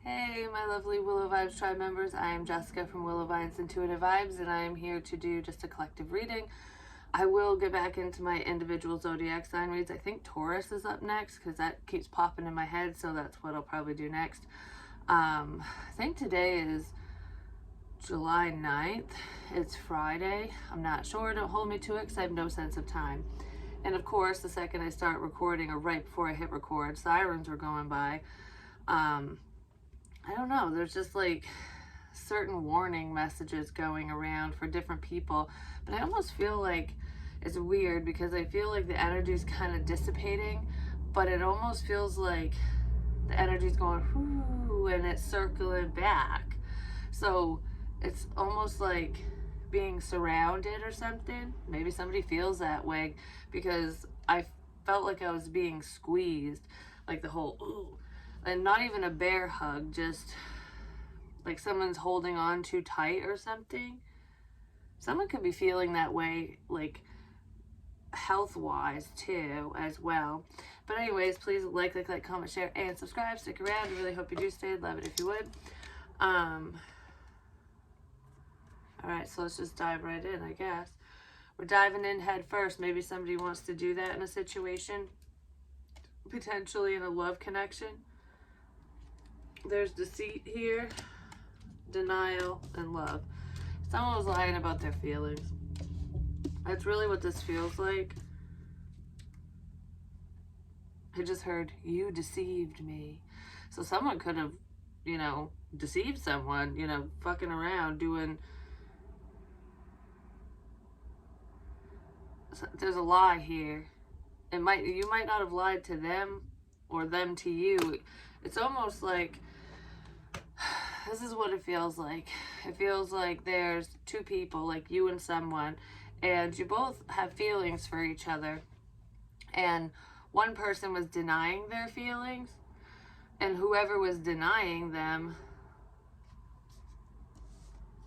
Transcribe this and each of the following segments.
Hey, my lovely Willow Vibes tribe members. I am Jessica from Willow Vibes Intuitive Vibes, and I am here to do just a collective reading. I will get back into my individual zodiac sign reads. I think Taurus is up next because that keeps popping in my head, so that's what I'll probably do next. I think today is July 9th. It's Friday. I'm not sure. Don't hold me to it because I have no sense of time. And of course, the second I start recording, or right before I hit record, sirens were going by. I don't know, there's just like certain warning messages going around for different people, but I almost feel like it's weird because I feel like the energy is kind of dissipating, but it almost feels like the energy is going whoo and it's circling back. So it's almost like being surrounded or something. Maybe somebody feels that way because I felt like I was being squeezed, like the whole ooh. And not even a bear hug, just like someone's holding on too tight or something. Someone could be feeling that way, like health-wise too, as well. But anyways, please like, comment, share, and subscribe. Stick around. I really hope you do stay. I'd love it if you would. Alright, so let's just dive right in, I guess. We're diving in head first. Maybe somebody wants to do that in a situation, potentially in a love connection. There's deceit here, denial, and love. Someone was lying about their feelings. That's really what this feels like. I just heard, you deceived me. So someone could have, deceived someone, fucking around, doing... There's a lie here. You might not have lied to them or them to you. It's almost like... This is what it feels like. It feels like there's two people, like you and someone, and you both have feelings for each other. And one person was denying their feelings, and whoever was denying them,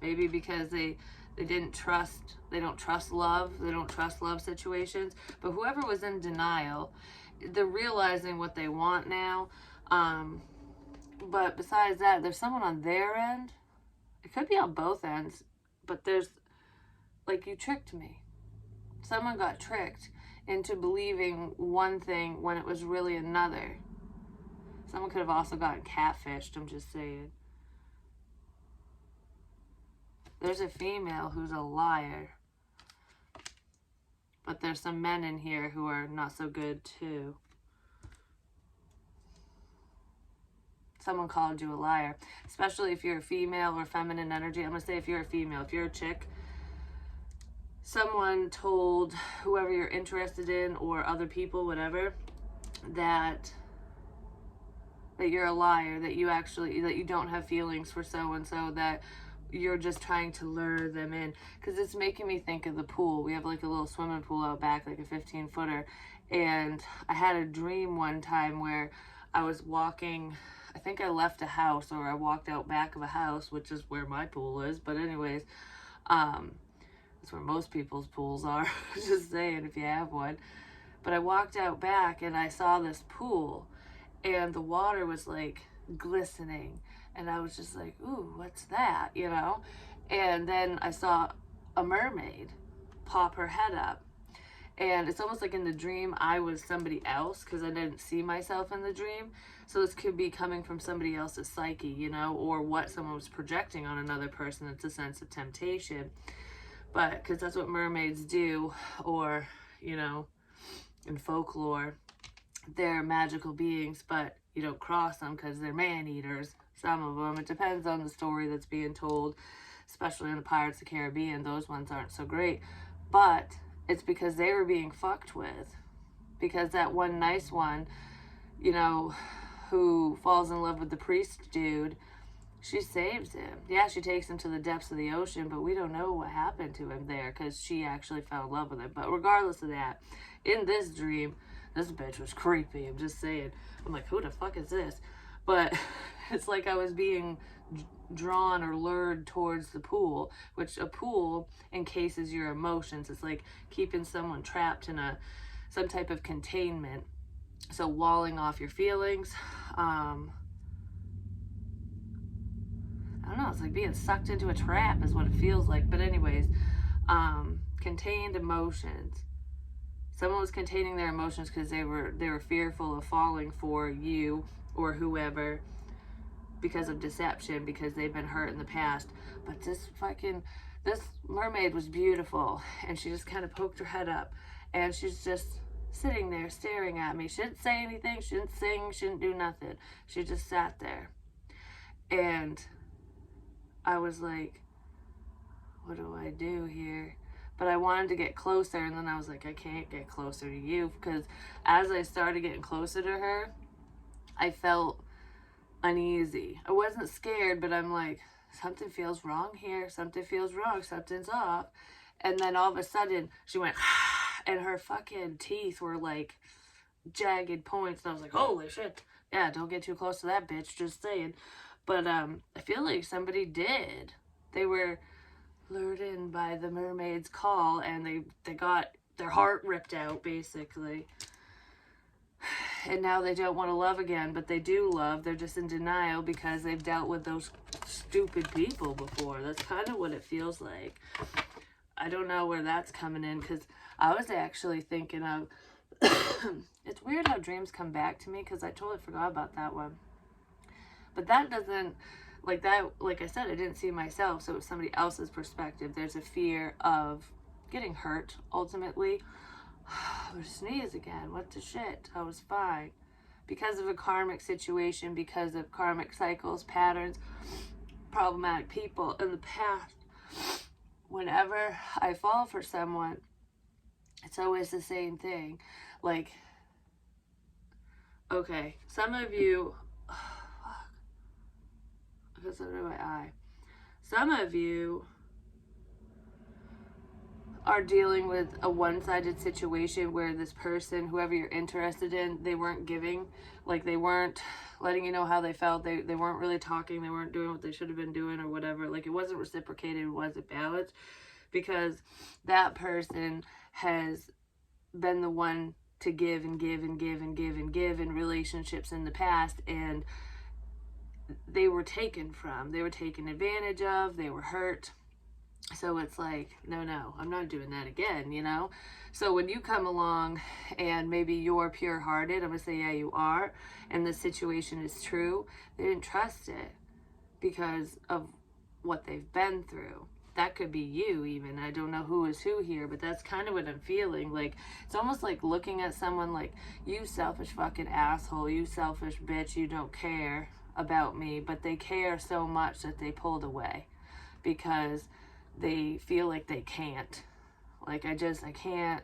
maybe because they don't trust love, they don't trust love situations, but whoever was in denial, they're realizing what they want now. But besides that, there's someone on their end. It could be on both ends, but there's, like, you tricked me. Someone got tricked into believing one thing when it was really another. Someone could have also gotten catfished, I'm just saying. There's a female who's a liar. But there's some men in here who are not so good, too. Someone called you a liar, especially if you're a female or feminine energy. I'm going to say if you're a female, if you're a chick, someone told whoever you're interested in or other people, whatever, that you're a liar, that you don't have feelings for so-and-so, that you're just trying to lure them in. Because it's making me think of the pool. We have like a little swimming pool out back, like a 15-footer. And I had a dream one time where I was walking... I think I left a house, or I walked out back of a house, which is where my pool is. But anyways, that's where most people's pools are. Just saying, if you have one. But I walked out back and I saw this pool, and the water was like glistening, and I was just like, ooh, what's that, And then I saw a mermaid pop her head up. And it's almost like in the dream, I was somebody else because I didn't see myself in the dream. So this could be coming from somebody else's psyche, or what someone was projecting on another person. It's a sense of temptation. But because that's what mermaids do, or, in folklore, they're magical beings, but you don't cross them because they're man-eaters. Some of them. It depends on the story that's being told, especially in the Pirates of the Caribbean. Those ones aren't so great. But... it's because they were being fucked with. Because that one nice one, who falls in love with the priest dude, she saves him. Yeah, she takes him to the depths of the ocean, but we don't know what happened to him there because she actually fell in love with him. But regardless of that, in this dream, this bitch was creepy. I'm just saying. I'm like, who the fuck is this? But it's like I was being drawn or lured towards the pool, which a pool encases your emotions. It's like keeping someone trapped in some type of containment. So walling off your feelings, don't know, it's like being sucked into a trap is what it feels like. But anyways, contained emotions. Someone was containing their emotions because they were fearful of falling for you or whoever because of deception, because they've been hurt in the past. But this mermaid was beautiful, and she just kind of poked her head up, and she's just sitting there staring at me. She didn't say anything, she didn't sing, she didn't do nothing. She just sat there. And I was like, what do I do here? But I wanted to get closer, and then I was like, I can't get closer to you, because as I started getting closer to her, I felt uneasy. I wasn't scared, but I'm like, something feels wrong here. Something feels wrong. Something's off. And then all of a sudden, she went, and her fucking teeth were like jagged points. And I was like, holy shit. Yeah, don't get too close to that bitch. Just saying. But I feel like somebody did. They were lured in by the mermaid's call, and they got their heart ripped out, basically. And now they don't want to love again, but they do love. They're just in denial because they've dealt with those stupid people before. That's kind of what it feels like. I don't know where that's coming in, because I was actually thinking of... It's weird how dreams come back to me, because I totally forgot about that one. But that doesn't... Like I said, I didn't see myself, so it was somebody else's perspective. There's a fear of getting hurt, ultimately. I sneeze again. What the shit? I was fine. Because of a karmic situation, because of karmic cycles, patterns, problematic people in the past. Whenever I fall for someone, it's always the same thing. Like, okay, some of you... Oh, fuck. Because under my eye. Some of you are dealing with a one-sided situation where this person, whoever you're interested in, they weren't giving, like they weren't letting you know how they felt, they weren't really talking, they weren't doing what they should have been doing or whatever, like it wasn't reciprocated, it wasn't balanced, because that person has been the one to give and give and give and give and give in relationships in the past, and they were taken from, they were taken advantage of, they were hurt. So it's like, no, I'm not doing that again, you know? So when you come along and maybe you're pure-hearted, I'm going to say, yeah, you are, and the situation is true, they didn't trust it because of what they've been through. That could be you even. I don't know who is who here, but that's kind of what I'm feeling. Like, it's almost like looking at someone like, you selfish fucking asshole, you selfish bitch, you don't care about me, but they care so much that they pulled away because they feel like they can't. Like, I can't.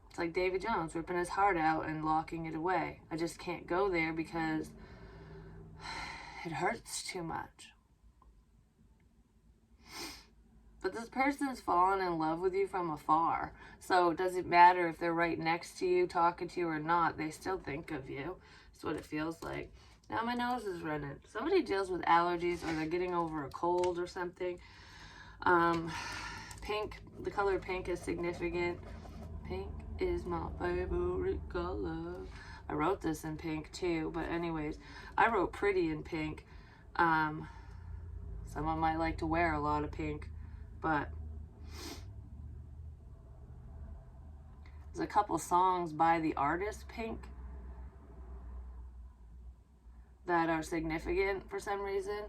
It's like Davy Jones ripping his heart out and locking it away. I just can't go there because it hurts too much. But this person's fallen in love with you from afar. So it doesn't matter if they're right next to you, talking to you or not. They still think of you. That's what it feels like. Now my nose is running. Somebody deals with allergies, or they're getting over a cold or something. Pink, the color pink is significant. Pink is my favorite color. I wrote this in pink too, but anyways, I wrote pretty in pink. Someone might like to wear a lot of pink, but there's a couple songs by the artist Pink that are significant for some reason.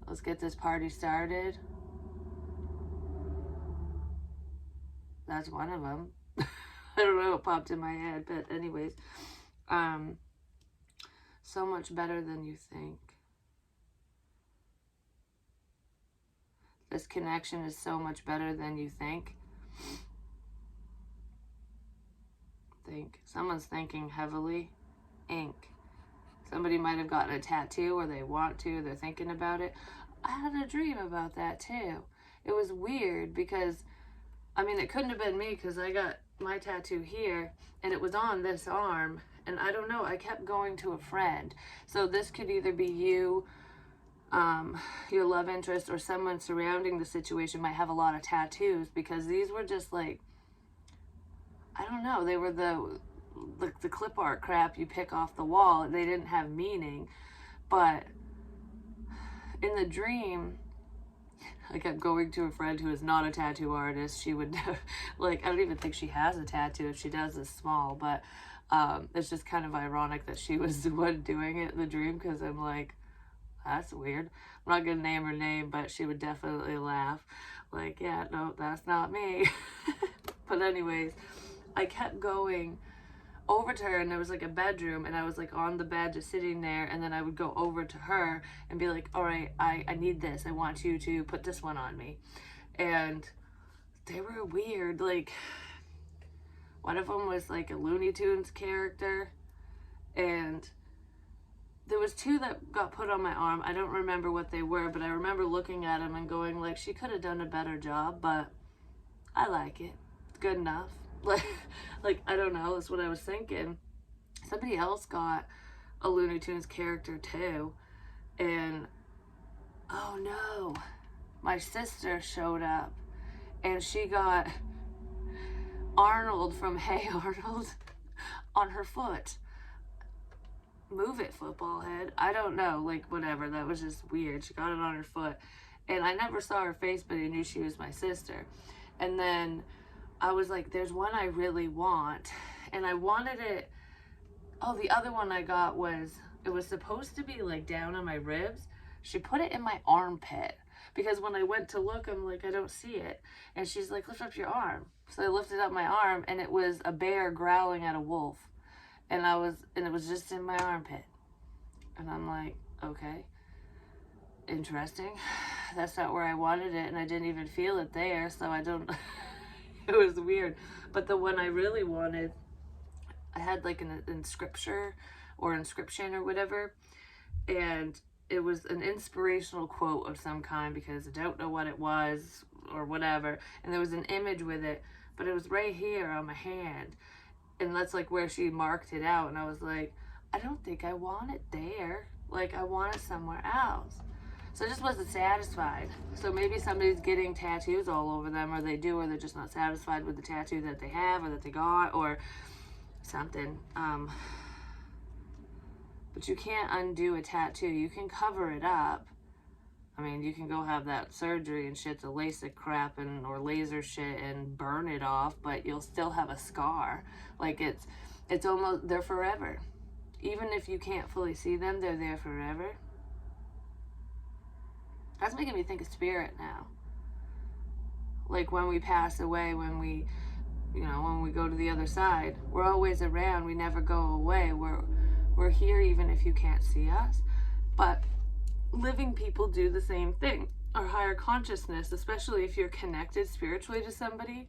Let's get this party started. That's one of them. I don't know what popped in my head, but anyways. So much better than you think. This connection is so much better than you think. Someone's thinking heavily. Ink. Somebody might have gotten a tattoo, or they want to, they're thinking about it. I had a dream about that too. It was weird because, I mean, it couldn't have been me because I got my tattoo here and it was on this arm, and I don't know, I kept going to a friend. So this could either be you, your love interest, or someone surrounding the situation might have a lot of tattoos, because these were just like, I don't know, they were the clip art crap you pick off the wall. They didn't have meaning. But in the dream, I kept going to a friend who is not a tattoo artist. She would, like, I don't even think she has a tattoo. If she does, it's small. But it's just kind of ironic that she was the one doing it in the dream, because I'm like, that's weird. I'm not going to name her name, but she would definitely laugh. Like, yeah, no, that's not me. But anyways, I kept going over to her, and there was like a bedroom, and I was like on the bed just sitting there, and then I would go over to her and be like, all right, I need this. I want you to put this one on me. And they were weird. Like, one of them was like a Looney Tunes character, and there was two that got put on my arm. I don't remember what they were, but I remember looking at them and going like, she could have done a better job, but I like it. It's good enough. Like, I don't know. That's what I was thinking. Somebody else got a Looney Tunes character too, and oh no, my sister showed up, and she got Arnold from Hey Arnold on her foot. Move it, football head. I don't know, like, whatever. That was just weird. She got it on her foot, and I never saw her face, but I knew she was my sister. And then I was like, there's one I really want, and I wanted it. Oh, the other one I got was, it was supposed to be like down on my ribs. She put it in my armpit, because when I went to look, I'm like, I don't see it. And she's like, lift up your arm. So I lifted up my arm, and it was a bear growling at a wolf. And it was just in my armpit. And I'm like, okay, interesting. That's not where I wanted it, and I didn't even feel it there, so I don't, it was weird. But the one I really wanted, I had like an inscription or whatever, and it was an inspirational quote of some kind, because I don't know what it was or whatever, and there was an image with it, but it was right here on my hand. And that's like where she marked it out. And I was like, I don't think I want it there. Like, I want it somewhere else. So I just wasn't satisfied. So maybe somebody's getting tattoos all over them, or they do, or they're just not satisfied with the tattoo that they have or that they got, or something. But you can't undo a tattoo. You can cover it up. I mean, you can go have that surgery and shit, the LASIK crap or laser shit, and burn it off, but you'll still have a scar. Like, it's almost, they're forever. Even if you can't fully see them, they're there forever. That's making me think of spirit now. Like, when we pass away, when we go to the other side, we're always around. We never go away. We're here even if you can't see us. But living people do the same thing. Our higher consciousness, especially if you're connected spiritually to somebody,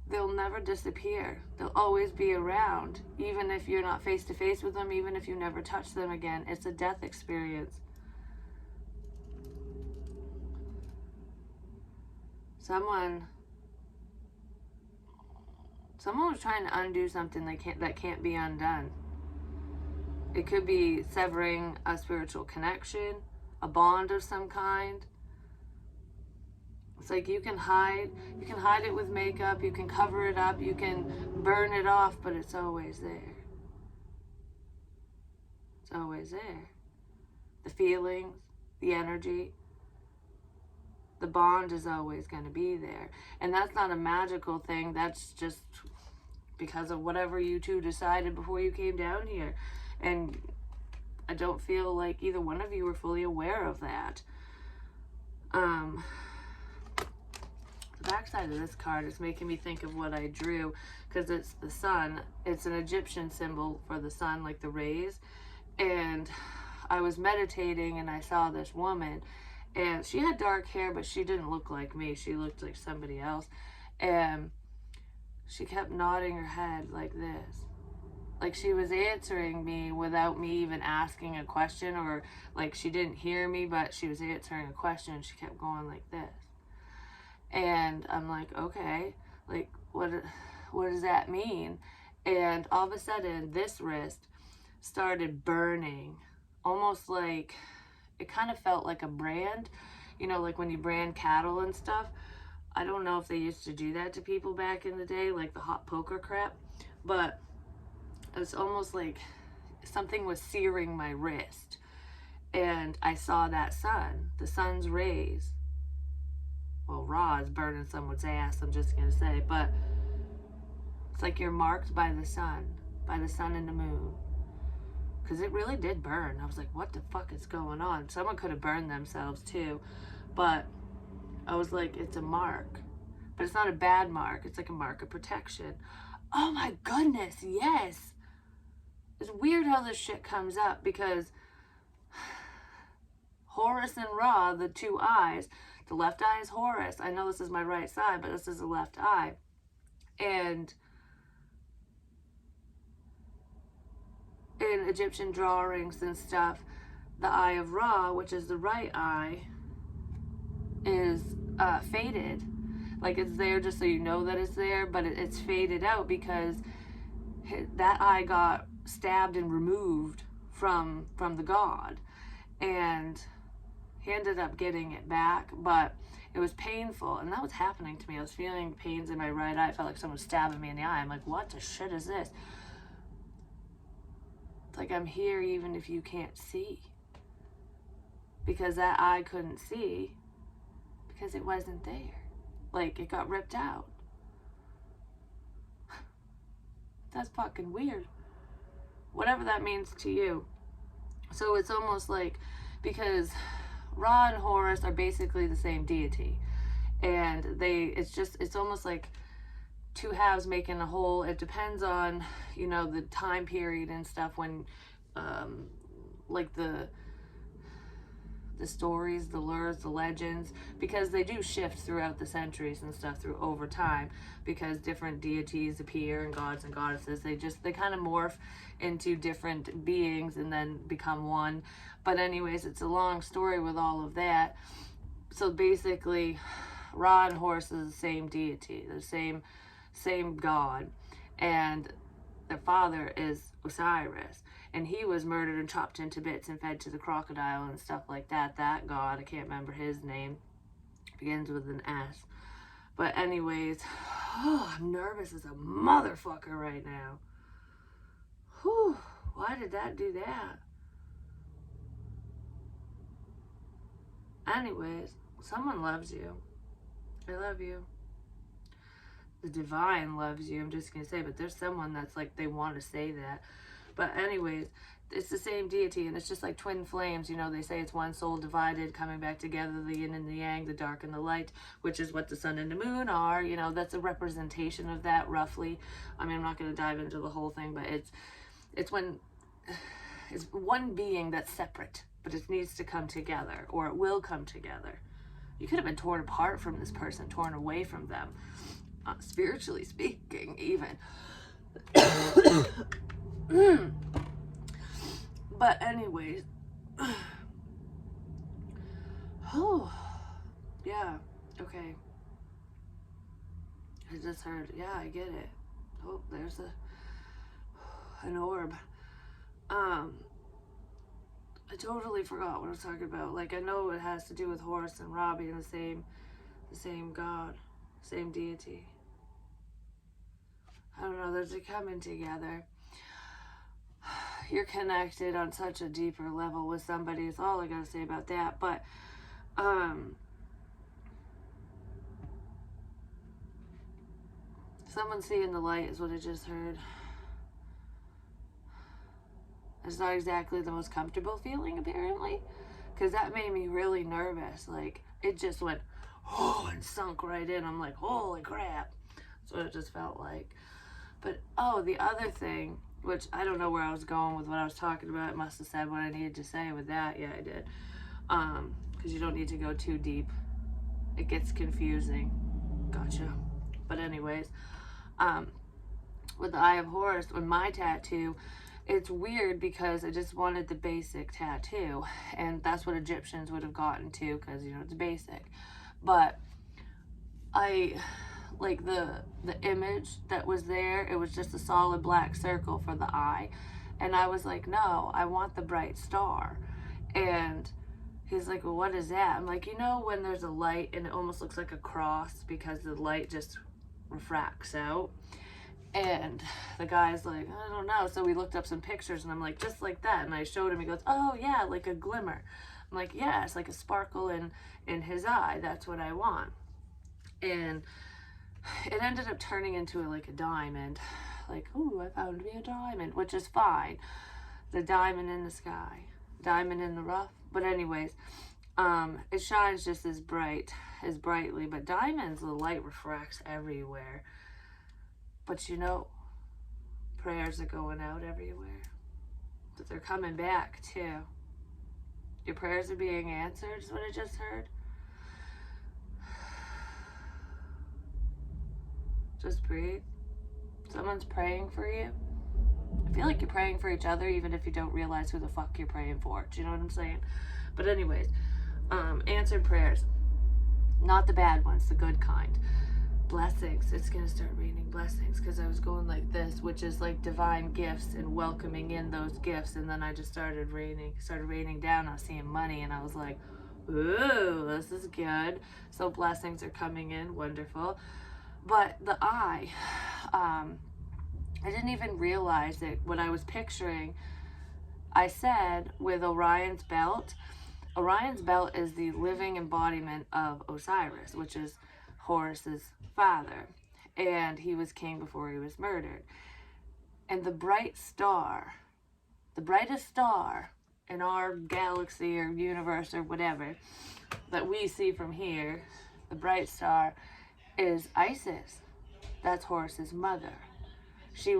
they'll never disappear. They'll always be around, even if you're not face to face with them, even if you never touch them again. It's a death experience. Someone was trying to undo something that can't be undone. It could be severing a spiritual connection, a bond of some kind. It's like you can hide it with makeup, you can cover it up, you can burn it off, but it's always there. It's always there. The feelings, the energy, the bond is always going to be there. And that's not a magical thing, that's just because of whatever you two decided before you came down here. And I don't feel like either one of you were fully aware of that. The backside of this card is making me think of what I drew, because it's the sun. It's an Egyptian symbol for the sun, like the rays. And I was meditating and I saw this woman, and she had dark hair, but she didn't look like me. She looked like somebody else. And she kept nodding her head like this. Like she was answering me without me even asking a question, or like she didn't hear me, but she was answering a question, and she kept going like this. And I'm like, okay, like what does that mean? And all of a sudden this wrist started burning, almost like, it kind of felt like a brand, like when you brand cattle and stuff. I don't know if they used to do that to people back in the day, like the hot poker crap, but It's almost like something was searing my wrist. And I saw that sun, the sun's rays. Well, Ra is burning someone's ass, I'm just going to say. But it's like you're marked by the sun and the moon. Because it really did burn. I was like, what the fuck is going on? Someone could have burned themselves too. But I was like, it's a mark. But it's not a bad mark. It's like a mark of protection. Oh my goodness, yes. It's weird how this shit comes up because Horus and Ra, the two eyes, the left eye is Horus. I know this is my right side, but this is the left eye. And in Egyptian drawings and stuff, the eye of Ra, which is the right eye, is faded. Like it's there just so you know that it's there, but it's faded out because that eye got stabbed and removed from the god. And he ended up getting it back, but it was painful, and that was happening to me. I was feeling pains in my right eye. I felt like someone was stabbing me in the eye. I'm like, what the shit is this? It's like I'm here even if you can't see. Because that eye couldn't see because it wasn't there. Like, it got ripped out. That's fucking weird. Whatever that means to you. So it's almost like, because Ra and Horus are basically the same deity, and it's almost like two halves making a whole. It depends on, you know, the time period and stuff when like the stories, the lures, the legends, because they do shift throughout the centuries and stuff through over time, because different deities appear and gods and goddesses, they kind of morph into different beings and then become one. But anyways, it's a long story with all of that. So basically, Ra and Horus is the same deity, the same god, and their father is Osiris, and he was murdered and chopped into bits and fed to the crocodile and stuff like that. That god, I can't remember his name, begins with an S. But anyways, I'm nervous as a motherfucker right now. Whew, why did that do that? Anyways, someone loves you. I love you. The divine loves you, I'm just gonna say, but there's someone that's like, they want to say that. But anyways, it's the same deity, and it's just like twin flames, you know. They say it's one soul divided, coming back together, the yin and the yang, the dark and the light, which is what the sun and the moon are. You know, that's a representation of that, roughly. I mean, I'm not going to dive into the whole thing, but it's when it's one being that's separate, but it needs to come together, or it will come together. You could have been torn apart from this person, torn away from them, spiritually speaking, even. But anyways, oh, yeah, okay. I just heard, yeah, I get it. Oh, there's an orb. I totally forgot what I was talking about. Like, I know it has to do with Horus and Ra being the same god, same deity. I don't know, there's a coming together. You're connected on such a deeper level with somebody, is all I gotta say about that. But someone seeing the light is what I just heard. It's not exactly the most comfortable feeling, apparently, because that made me really nervous. Like, it just went, oh, and sunk right in. I'm like, holy crap. That's what it just felt like. But, oh, the other thing, which I don't know where I was going with what I was talking about. It must have said what I needed to say with that. Yeah, I did. Because you don't need to go too deep. It gets confusing. Gotcha. But anyways, with the Eye of Horus, on my tattoo, it's weird because I just wanted the basic tattoo. And that's what Egyptians would have gotten to, because, you know, it's basic. But I... like the image that was there, it was just a solid black circle for the eye, and I was like, no, I want the bright star. And he's like, well, what is that? I'm like, you know when there's a light and it almost looks like a cross because the light just refracts out? And the guy's like, I don't know. So we looked up some pictures, and I'm like, just like that. And I showed him. He goes, oh yeah, like a glimmer. I'm like, yeah, it's like a sparkle in his eye. That's what I want. And it ended up turning into like a diamond. Like, ooh, I found me a diamond, which is fine. The diamond in the sky, diamond in the rough. But anyways, it shines just as brightly. But diamonds, the light refracts everywhere. But you know, prayers are going out everywhere. But they're coming back too. Your prayers are being answered, is what I just heard. Just breathe. Someone's praying for you. I feel like you're praying for each other, even if you don't realize who the fuck you're praying for. Do you know what I'm saying? But anyways, answered prayers. Not the bad ones, the good kind. Blessings. It's going to start raining blessings, because I was going like this, which is like divine gifts and welcoming in those gifts. And then I just started raining down. I was seeing money, and I was like, ooh, this is good. So blessings are coming in. Wonderful. But the eye, I didn't even realize it. What I was picturing, I said with Orion's belt. Orion's belt is the living embodiment of Osiris, which is Horus's father. And he was king before he was murdered. And the brightest star in our galaxy or universe or whatever that we see from here, the bright star is Isis. That's Horus's mother. She's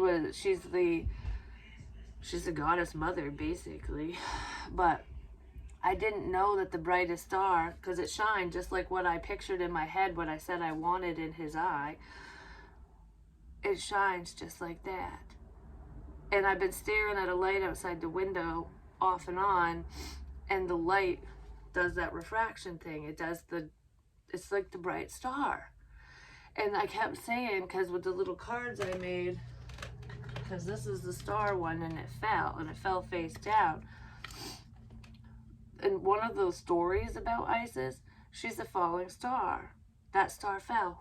the goddess mother, basically. But I didn't know that the brightest star, because it shined just like what I pictured in my head, what I said I wanted in his eye. It shines just like that. And I've been staring at a light outside the window off and on, and the light does that refraction thing. It's like the bright star. And I kept saying, because with the little cards I made, because this is the star one, and it fell face down. In one of those stories about Isis, she's a falling star. That star fell.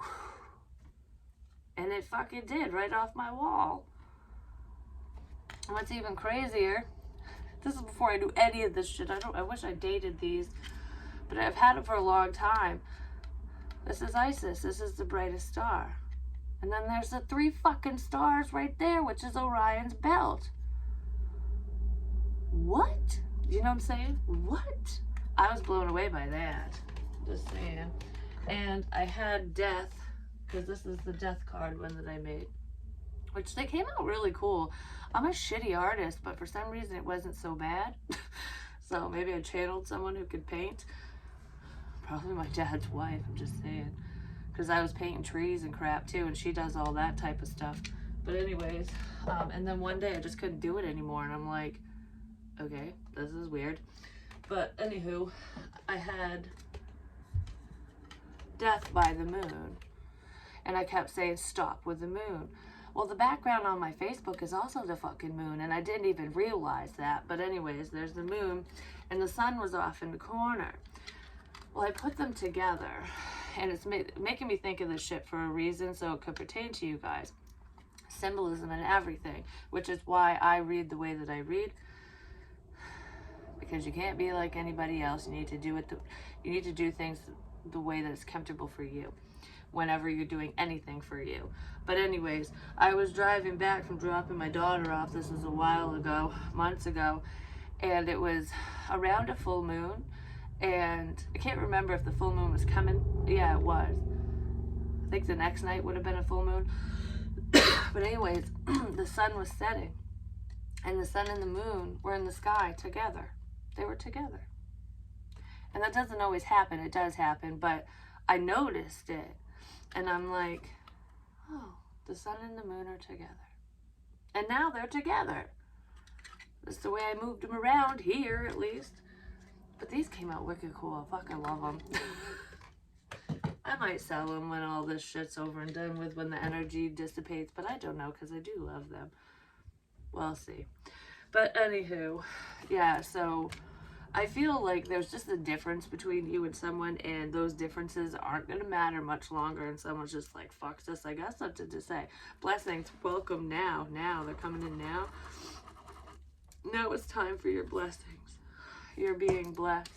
And it fucking did, right off my wall. And what's even crazier, this is before I knew any of this shit. I wish I dated these, but I've had it for a long time. This is Isis. This is the brightest star. And then there's the 3 fucking stars right there, which is Orion's belt. What? You know what I'm saying? What? I was blown away by that. Just saying. And I had death, because this is the death card one that I made, which they came out really cool. I'm a shitty artist, but for some reason it wasn't so bad. So maybe I channeled someone who could paint. Probably my dad's wife, I'm just saying. Because I was painting trees and crap too, and she does all that type of stuff. But anyways, and then one day I just couldn't do it anymore, and I'm like, okay, this is weird. But anywho, I had death by the moon. And I kept saying, stop with the moon. Well, the background on my Facebook is also the fucking moon, and I didn't even realize that. But anyways, there's the moon, and the sun was off in the corner. Well, I put them together, and it's making me think of this shit for a reason, so it could pertain to you guys. Symbolism and everything, which is why I read the way that I read. Because you can't be like anybody else. You need to do you need to do things the way that it's comfortable for you, whenever you're doing anything for you. But anyways, I was driving back from dropping my daughter off. This was a while ago, months ago, and it was around a full moon, and I can't remember if the full moon was coming. Yeah, it was. I think the next night would have been a full moon. But anyways, the sun was setting, and the sun and the moon were in the sky together. They were together. And that doesn't always happen. It does happen, but I noticed it. And I'm like, oh, the sun and the moon are together. And now they're together. That's the way I moved them around here, at least. But these came out wicked cool. I fucking love them. I might sell them when all this shit's over and done with, when the energy dissipates. But I don't know, because I do love them. We'll see. But anywho, yeah, so I feel like there's just a difference between you and someone, and those differences aren't going to matter much longer, and someone's just like, fuck this, I got something to say. Blessings, welcome now. Now, they're coming in now. Now it's time for your blessings. You're being blessed.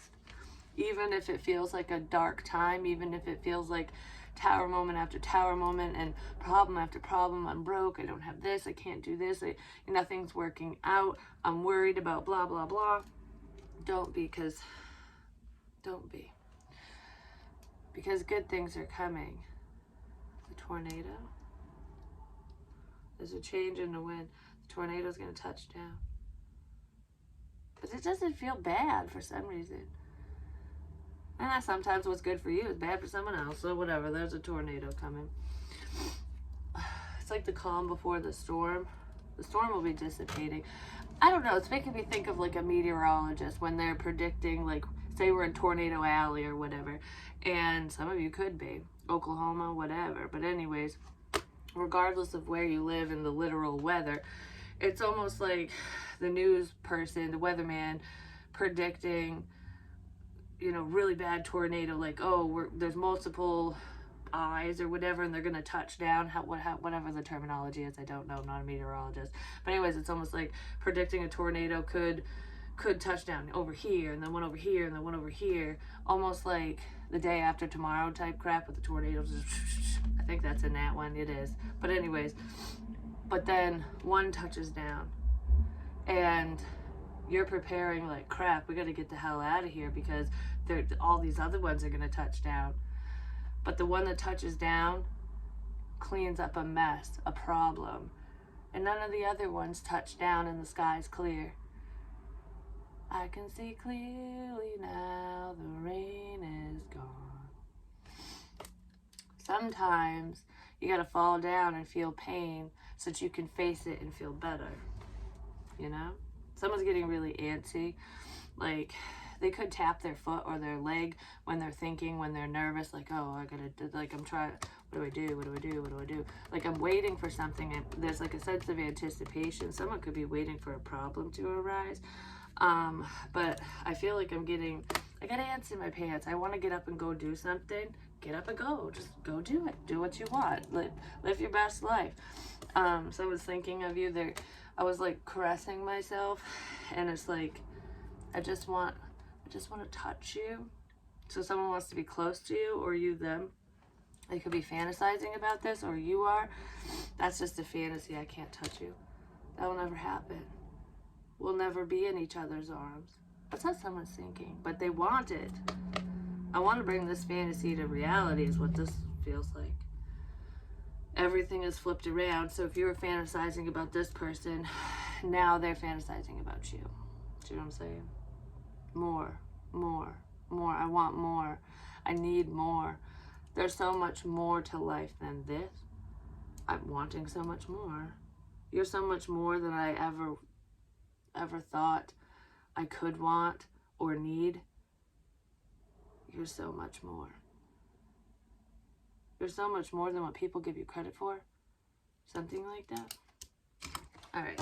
Even if it feels like a dark time, even if it feels like tower moment after tower moment and problem after problem, I'm broke, I don't have this, I can't do this, nothing's working out, I'm worried about blah, blah, blah. Don't be, because good things are coming. The tornado. There's a change in the wind. The tornado's going to touch down. But it doesn't feel bad for some reason. And sometimes what's good for you is bad for someone else. So whatever, there's a tornado coming. It's like the calm before the storm. The storm will be dissipating. I don't know, it's making me think of like a meteorologist when they're predicting, like, say we're in Tornado Alley or whatever, and some of you could be, Oklahoma, whatever, but anyways, regardless of where you live in the literal weather, it's almost like the news person, the weatherman, predicting, really bad tornado, like, oh, there's multiple eyes or whatever, and they're gonna touch down, whatever the terminology is, I don't know, I'm not a meteorologist, but anyways, it's almost like predicting a tornado could touch down over here, and then one over here, and then one over here, almost like the day after tomorrow type crap with the tornadoes. I think that's in that one, it is, but anyways, but then one touches down, and you're preparing like, crap, we gotta get the hell out of here because all these other ones are gonna touch down. But the one that touches down cleans up a mess, a problem. And none of the other ones touch down and the sky's clear. I can see clearly now, the rain is gone. Sometimes you gotta fall down and feel pain so that you can face it and feel better. Someone's getting really antsy. Like, they could tap their foot or their leg when they're thinking, when they're nervous, like, oh, I gotta, like, I'm trying, what do I do? Like, I'm waiting for something, and there's like a sense of anticipation. Someone could be waiting for a problem to arise. But I feel like I got ants in my pants. I want to get up and go do something. Get up and go. Just go do it. Do what you want. Live your best life. So I was thinking of you there. I was like caressing myself, and it's like, I just want to touch you. So someone wants to be close to you, or you them. They could be fantasizing about this, or you are. That's just a fantasy. I can't touch you. That will never happen. We'll never be in each other's arms. That's how someone's thinking, but they want it. I want to bring this fantasy to reality is what this feels like. Everything is flipped around. So if you were fantasizing about this person, now they're fantasizing about you. Do you know what I'm saying? More. I want more. I need more. There's so much more to life than this. I'm wanting so much more. You're so much more than I ever thought I could want or need. You're so much more. You're so much more than what people give you credit for. Something like that. All right.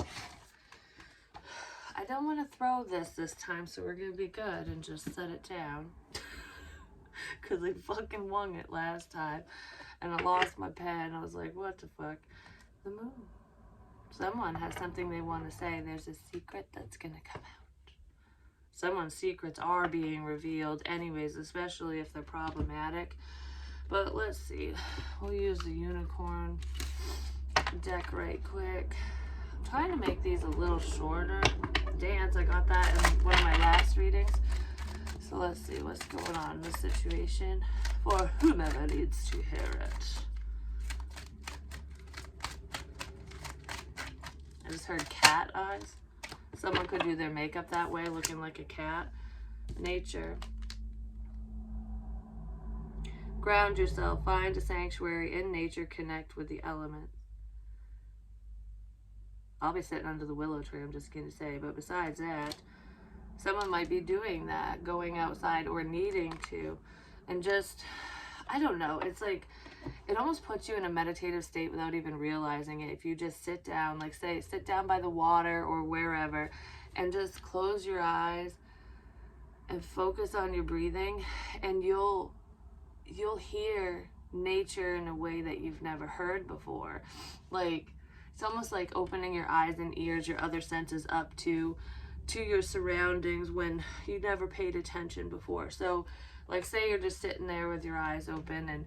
I don't want to throw this time, so we're going to be good and just set it down. Because I fucking wung it last time. And I lost my pen. I was like, what the fuck? The moon. Someone has something they want to say. There's a secret that's going to come out. Someone's secrets are being revealed anyways, especially if they're problematic. But let's see. We'll use the unicorn deck right quick. I'm trying to make these a little shorter. Dance, I got that in one of my last readings. So let's see what's going on in this situation for whomever needs to hear it. I just heard cat eyes. Someone could do their makeup that way, looking like a cat. Nature. Ground yourself. Find a sanctuary in nature. Connect with the elements. I'll be sitting under the willow tree, I'm just going to say. But besides that, someone might be doing that, going outside or needing to. And just, I don't know. It's like, it almost puts you in a meditative state without even realizing it. If you just sit down, like say, sit down by the water or wherever, and just close your eyes and focus on your breathing, and you'll hear nature in a way that you've never heard before. Like, it's almost like opening your eyes and ears, your other senses up to your surroundings when you never paid attention before. So like, say you're just sitting there with your eyes open, and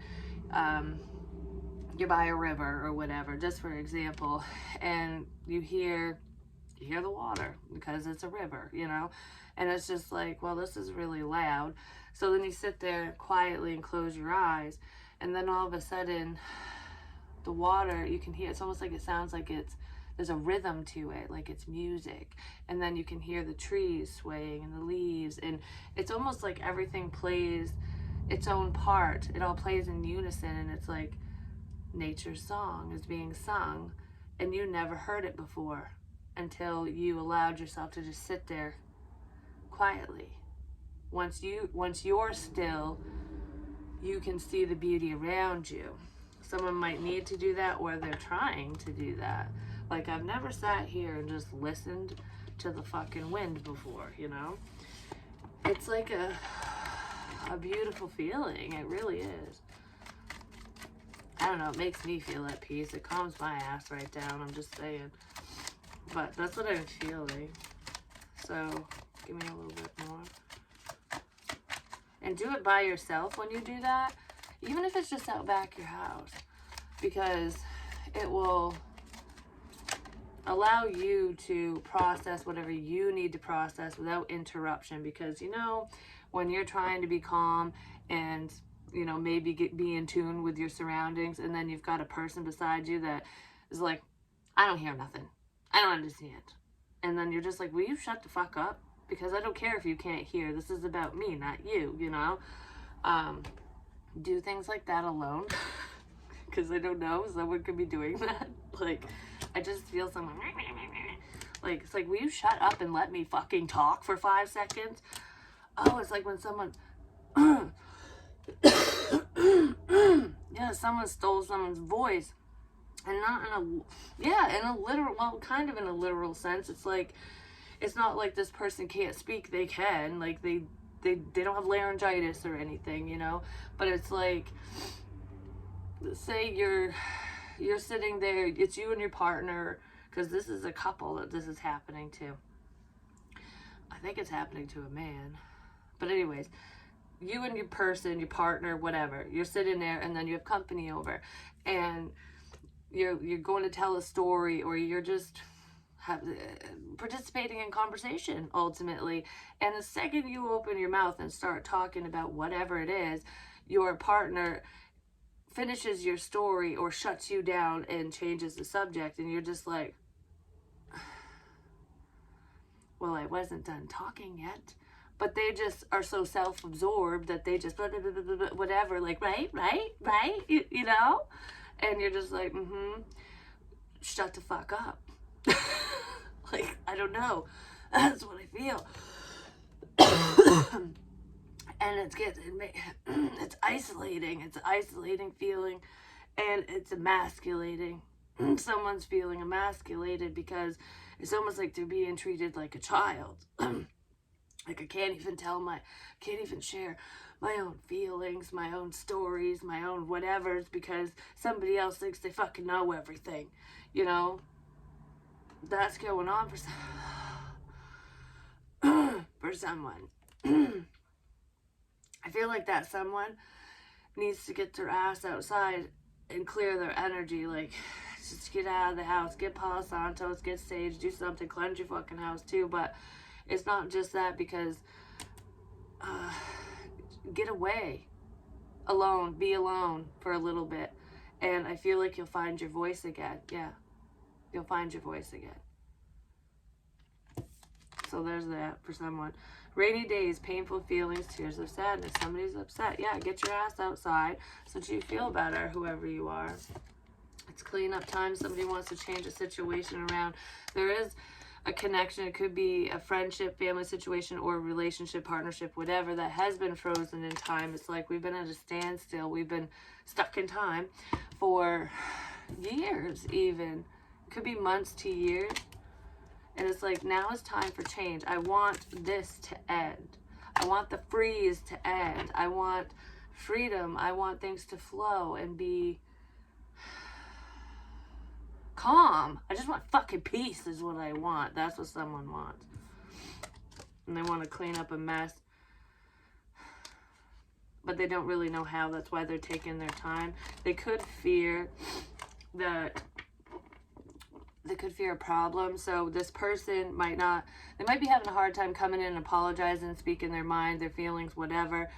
you're by a river or whatever, just for example, and you hear the water because it's a river, you know, and it's just like, well, this is really loud. So then you sit there quietly and close your eyes, and then all of a sudden the water, you can hear, it's almost like, it sounds like there's a rhythm to it, like it's music. And then you can hear the trees swaying and the leaves, and it's almost like everything plays its own part. It all plays in unison, and it's like nature's song is being sung, and you never heard it before until you allowed yourself to just sit there quietly. Once you're still, you can see the beauty around you. Someone might need to do that, or they're trying to do that. Like, I've never sat here and just listened to the fucking wind before, you know? It's like a beautiful feeling. It really is. I don't know, it makes me feel at peace. It calms my ass right down, I'm just saying. But that's what I'm feeling. So, give me a little bit more. And do it by yourself when you do that, even if it's just out back your house, because it will allow you to process whatever you need to process without interruption. Because, you know, when you're trying to be calm and, you know, maybe be in tune with your surroundings, and then you've got a person beside you that is like, I don't hear nothing, I don't understand, and then you're just like, will you shut the fuck up? Because I don't care if you can't hear. This is about me, not you, you know? Do things like that alone. Because I don't know, someone could be doing that. Like, I just feel someone, like, it's like, will you shut up and let me fucking talk for 5 seconds? Oh, it's like when someone, yeah, someone stole someone's voice. And not in a literal, well, kind of in a literal sense. It's like, it's not like this person can't speak. They can, like, they don't have laryngitis or anything, you know. But it's like, say you're sitting there, it's you and your partner, because this is a couple that this is happening to. I think it's happening to a man. But anyways, you and your person, your partner, whatever, you're sitting there, and then you have company over, and you're going to tell a story, or you're just participating in conversation ultimately, and the second you open your mouth and start talking about whatever it is, your partner finishes your story or shuts you down and changes the subject, and you're just like, well, I wasn't done talking yet. But they just are so self-absorbed that they just blah, blah, blah, blah, blah, whatever, like, right, you know? And you're just like, shut the fuck up. Like, I don't know. That's what I feel. And it's isolating. It's an isolating feeling. And it's emasculating. Someone's feeling emasculated because it's almost like they're being treated like a child. Like, I can't even share my own feelings, my own stories, my own whatevers, because somebody else thinks they fucking know everything, you know? That's going on for someone. I feel like that someone needs to get their ass outside and clear their energy, like, just get out of the house, get Palo Santos, get sage, do something, cleanse your fucking house too. But it's not just that, because get away alone, be alone for a little bit, and I feel like you'll find your voice again. Yeah, you'll find your voice again. So there's that for someone. Rainy days, painful feelings, tears of sadness. Somebody's upset. Yeah, get your ass outside so that you feel better, whoever you are. It's cleanup time. Somebody wants to change a situation around. There is a connection. It could be a friendship, family situation, or a relationship, partnership, whatever, that has been frozen in time. It's like we've been at a standstill. We've been stuck in time for years even. It could be months to years. And it's like, now is time for change. I want this to end. I want the freeze to end. I want freedom. I want things to flow and be calm. I just want fucking peace is what I want. That's what someone wants. And they want to clean up a mess. But they don't really know how. That's why they're taking their time. They could fear that... They could fear a problem. So this person might not... They might be having a hard time coming in and apologizing, speaking their mind, their feelings, whatever.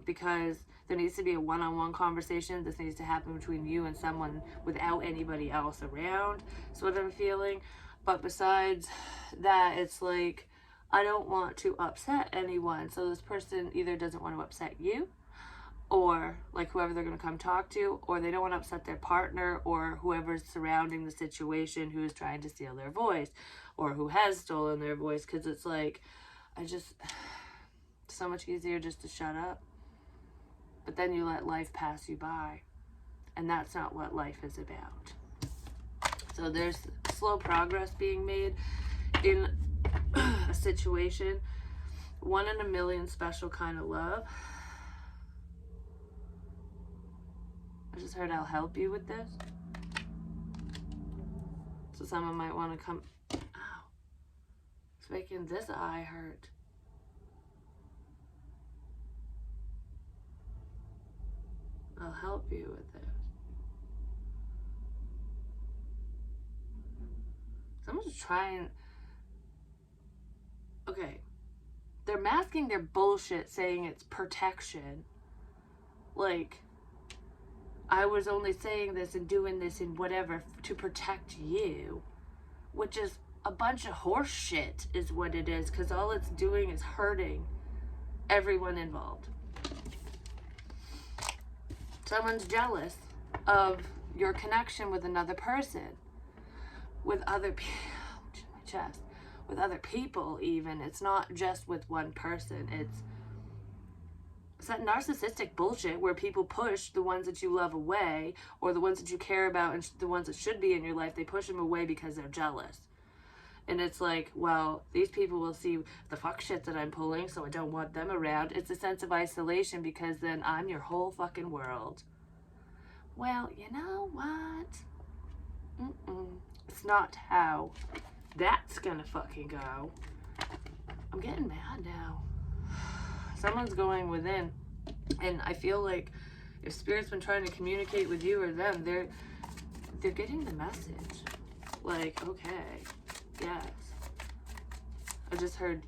Because there needs to be a one-on-one conversation. This needs to happen between you and someone without anybody else around. That's what I'm feeling. But besides that, it's like, I don't want to upset anyone. So this person either doesn't want to upset you, or like whoever they're going to come talk to, or they don't want to upset their partner or whoever's surrounding the situation who is trying to steal their voice or who has stolen their voice. Because it's like, it's so much easier just to shut up. But then you let life pass you by. And that's not what life is about. So there's slow progress being made in a situation. 1 in a million special kind of love. I just heard I'll help you with this. So someone might want to come... Ow. It's making this eye hurt. I'll help you with this. Someone's trying... Okay. They're masking their bullshit saying it's protection. Like, I was only saying this and doing this and whatever to protect you. Which is a bunch of horse shit is what it is. Because all it's doing is hurting everyone involved. Someone's jealous of your connection with another person. With other people. My chest. With other people even. It's not just with one person. It's that narcissistic bullshit where people push the ones that you love away, or the ones that you care about and the ones that should be in your life, they push them away because they're jealous. And it's like, well, these people will see the fuck shit that I'm pulling, so I don't want them around. It's a sense of isolation because then I'm your whole fucking world. Well, you know what? It's not how that's gonna fucking go. I'm getting mad now. Someone's going within. And I feel like if Spirit's been trying to communicate with you or them, they're getting the message. Like, okay, yes. I just heard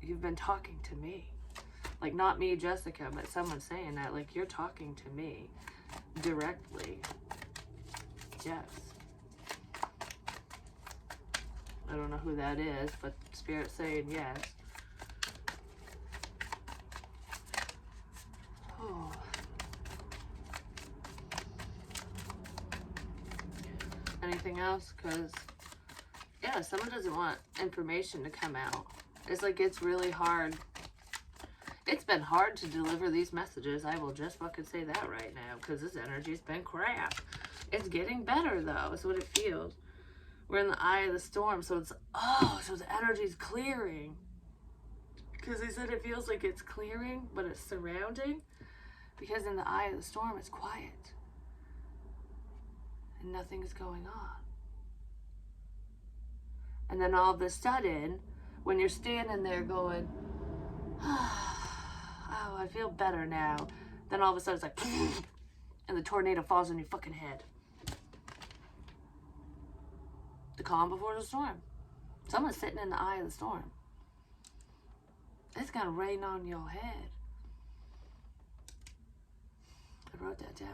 you've been talking to me. Like, not me, Jessica, but someone saying that. Like, you're talking to me directly. Yes. I don't know who that is, but Spirit's saying yes. Oh. Anything else? Because, yeah, someone doesn't want information to come out. It's like it's really hard. It's been hard to deliver these messages. I will just fucking say that right now. Because this energy's been crap. It's getting better, though. Is what it feels. We're in the eye of the storm. So it's, so the energy's clearing. Because they said it feels like it's clearing, but it's surrounding. Because in the eye of the storm, it's quiet. And nothing is going on. And then all of a sudden, when you're standing there going, oh, I feel better now. Then all of a sudden it's like, and the tornado falls on your fucking head. The calm before the storm. Someone's sitting in the eye of the storm. It's gonna rain on your head. I wrote that down.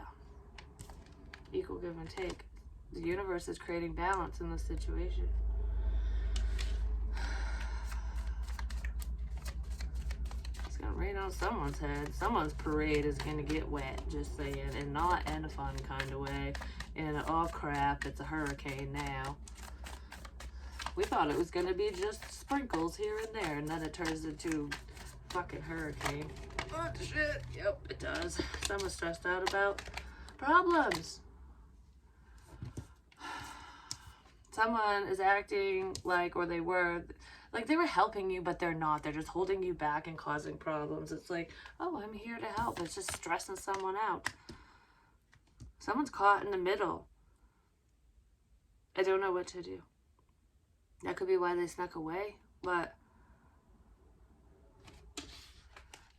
Equal give and take. The universe is creating balance in this situation. It's gonna rain on someone's head. Someone's parade is gonna get wet, just saying. And not in a fun kind of way. And oh crap, it's a hurricane now. We thought it was gonna be just sprinkles here and there, and then it turns into fucking hurricane. What the shit? Yep, it does. Someone's stressed out about problems. Someone is acting like, or they were, like they were helping you, but they're not. They're just holding you back and causing problems. It's like, oh, I'm here to help. It's just stressing someone out. Someone's caught in the middle. I don't know what to do. That could be why they snuck away, but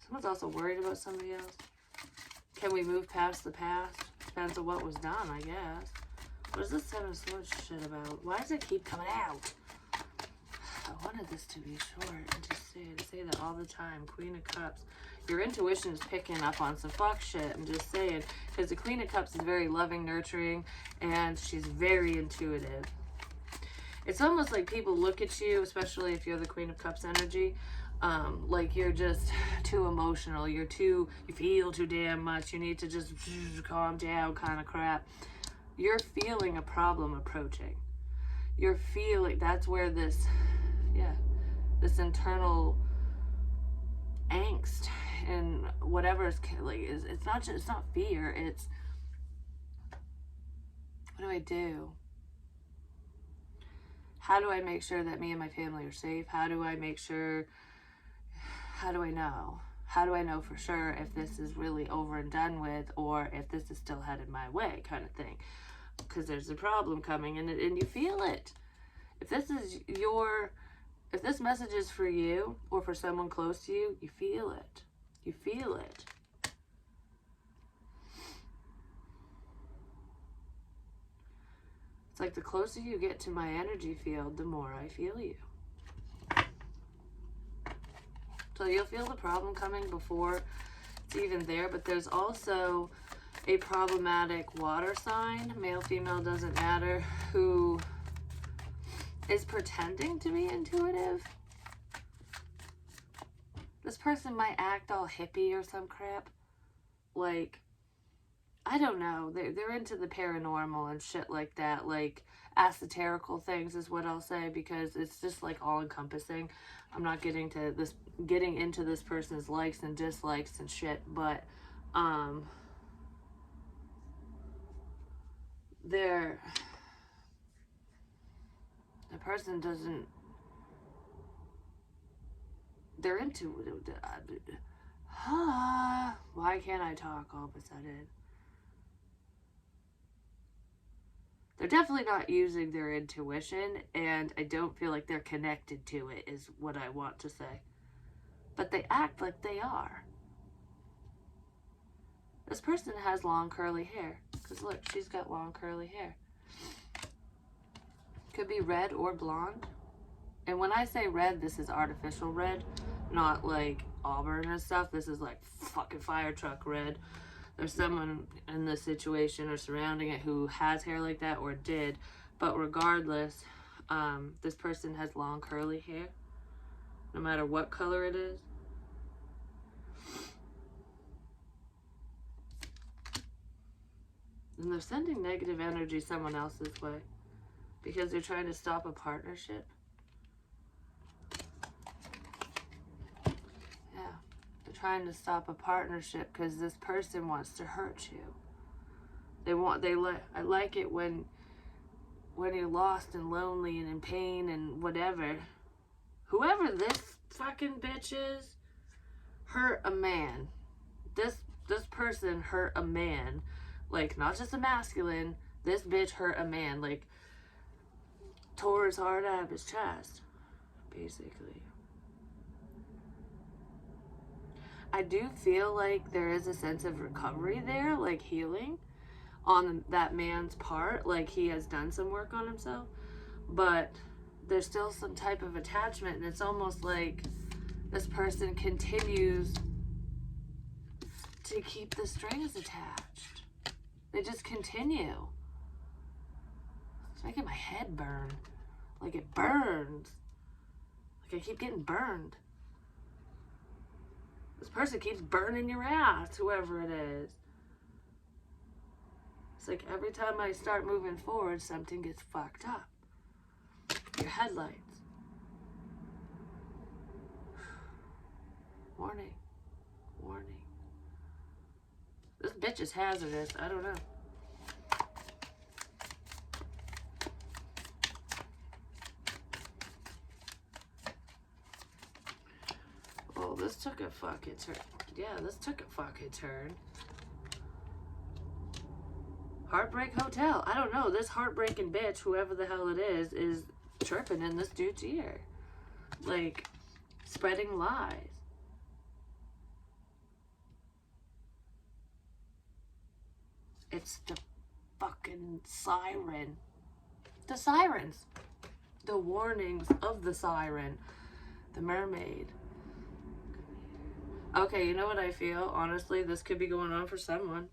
someone's also worried about somebody else. Can we move past the past? Depends on what was done, I guess. What is this Seven of Swords shit about? Why does it keep coming out? I wanted this to be short and to say that all the time. Queen of Cups. Your intuition is picking up on some fuck shit. I'm just saying. Because the Queen of Cups is very loving, nurturing, and she's very intuitive. It's almost like people look at you, especially if you're the Queen of Cups energy, like you're just too emotional. You feel too damn much. You need to just calm down kind of crap. You're feeling a problem approaching. You're feeling, that's where this internal angst and whatever is like, it's not fear. It's, what do I do? How do I make sure that me and my family are safe? How do I make sure, how do I know? How do I know for sure if this is really over and done with, or if this is still headed my way, kind of thing? Because there's a problem coming, and you feel it. If this message is for you or for someone close to you, you feel it. You feel it. It's like the closer you get to my energy field, the more I feel you. So you'll feel the problem coming before it's even there, but there's also a problematic water sign, male, female, doesn't matter, who is pretending to be intuitive. This person might act all hippie or some crap. Like, I don't know. They're into the paranormal and shit like that. Like, esoterical things is what I'll say, because it's just like all encompassing. I'm not getting into this person's likes and dislikes and shit, but the person doesn't, they're into, why can't I talk all of a sudden? They're definitely not using their intuition, and I don't feel like they're connected to it, is what I want to say. But they act like they are. This person has long curly hair, because look, she's got long curly hair. Could be red or blonde. And when I say red, this is artificial red, not like auburn and stuff. This is like fucking fire truck red. There's someone in this situation or surrounding it who has hair like that or did. But regardless, this person has long curly hair, no matter what color it is. And they're sending negative energy someone else's way because they're trying to stop a partnership. Yeah, they're trying to stop a partnership because this person wants to hurt you. I like it when you're lost and lonely and in pain and whatever. Whoever this fucking bitch is hurt a man. This person hurt a man. Like, not just a masculine. This bitch hurt a man. Like, tore his heart out of his chest, basically. I do feel like there is a sense of recovery there, like healing on that man's part. Like, he has done some work on himself. But there's still some type of attachment, and it's almost like this person continues to keep the strings attached. They just continue. It's making my head burn. Like, it burns. Like, I keep getting burned. This person keeps burning your ass, whoever it is. It's like every time I start moving forward, something gets fucked up. Your headlights. Warning. Warning. This bitch is hazardous. I don't know. this took a fucking turn. Yeah, this took a fucking turn. Heartbreak Hotel. I don't know. This heartbreaking bitch, whoever the hell it is chirping in this dude's ear. Like, spreading lies. It's the fucking siren. The sirens. The warnings of the siren. The mermaid. Okay, you know what I feel? Honestly, this could be going on for someone.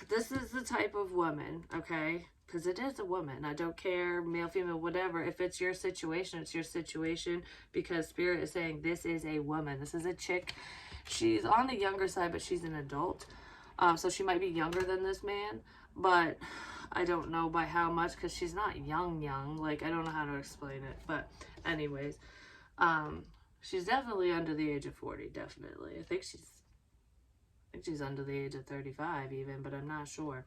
This is the type of woman, okay? Because it is a woman. I don't care, male, female, whatever. If it's your situation, it's your situation. Because Spirit is saying this is a woman. This is a chick. She's on the younger side, but she's an adult. So she might be younger than this man. But I don't know by how much, because she's not young. Like, I don't know how to explain it. But anyways, she's definitely under the age of 40, definitely. I think she's under the age of 35 even, but I'm not sure.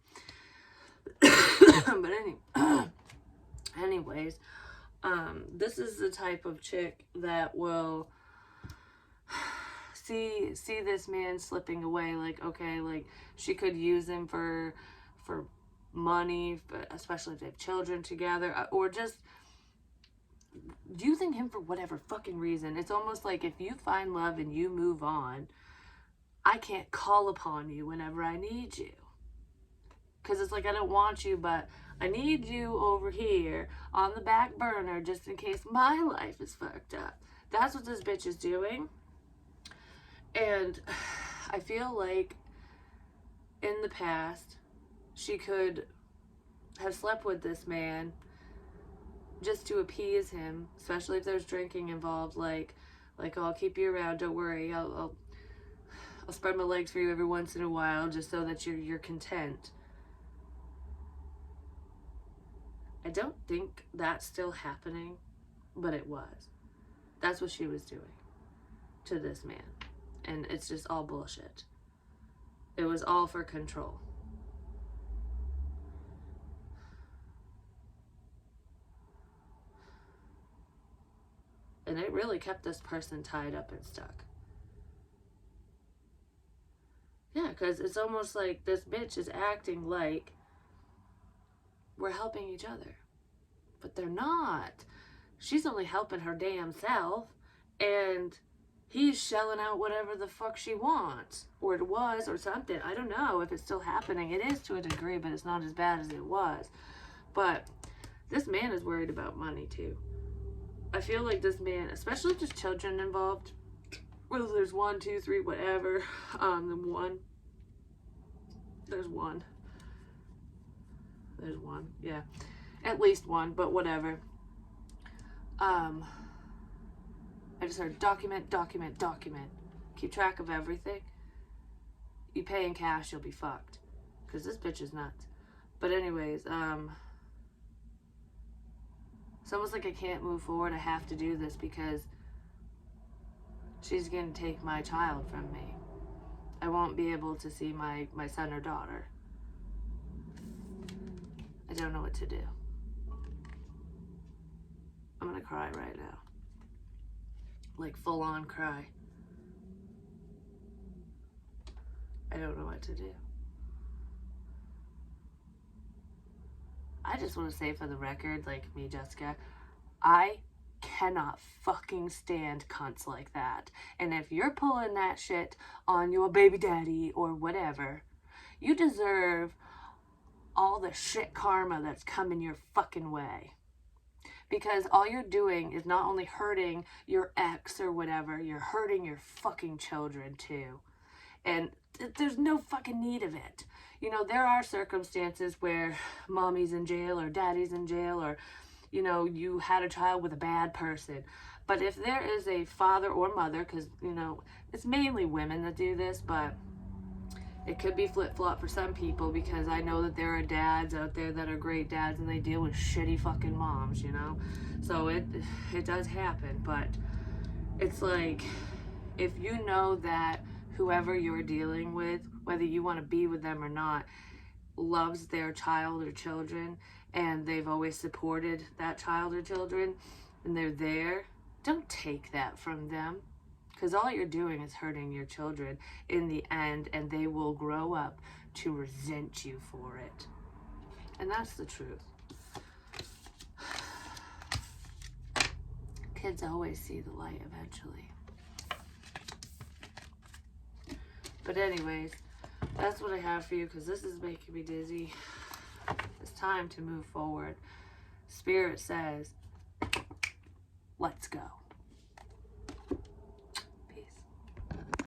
But anyways, this is the type of chick that will see this man slipping away. Like, okay, like, she could use him for money, but especially if they have children together, or just using him for whatever fucking reason. It's almost like if you find love and you move on, I can't call upon you whenever I need you. Because it's like, I don't want you, but I need you over here on the back burner just in case my life is fucked up. That's what this bitch is doing. And I feel like in the past, she could have slept with this man just to appease him, especially if there's drinking involved. Like, oh, I'll keep you around, don't worry, I'll spread my legs for you every once in a while just so that you're content. I don't think that's still happening, but it was. That's what she was doing to this man. And it's just all bullshit. It was all for control. And it really kept this person tied up and stuck. Yeah, because it's almost like this bitch is acting like we're helping each other. But they're not. She's only helping her damn self. And he's shelling out whatever the fuck she wants. Or it was, or something. I don't know if it's still happening. It is to a degree, but it's not as bad as it was. But this man is worried about money too. I feel like this man, especially if there's children involved, whether there's 1, 2, 3, whatever, there's one, yeah, at least one, but whatever. I just heard document. Keep track of everything. You pay in cash, you'll be fucked. Because this bitch is nuts. But anyways, it's almost like I can't move forward. I have to do this because she's going to take my child from me. I won't be able to see my son or daughter. I don't know what to do. I'm going to cry right now. Like, full on cry. I don't know what to do. I just want to say for the record, like me, Jessica, I cannot fucking stand cunts like that. And if you're pulling that shit on your baby daddy or whatever, you deserve all the shit karma that's coming your fucking way. Because all you're doing is not only hurting your ex or whatever, you're hurting your fucking children too. And there's no fucking need of it. You know, there are circumstances where mommy's in jail or daddy's in jail, or, you know, you had a child with a bad person. But if there is a father or mother, because, you know, it's mainly women that do this, but it could be flip-flop for some people, because I know that there are dads out there that are great dads and they deal with shitty fucking moms, you know? So it does happen, but it's like, if you know that whoever you're dealing with, whether you want to be with them or not, loves their child or children, and they've always supported that child or children, and they're there, don't take that from them. Because all you're doing is hurting your children in the end, and they will grow up to resent you for it. And that's the truth. Kids always see the light eventually. But anyways, that's what I have for you, because this is making me dizzy. It's time to move forward. Spirit says, let's go.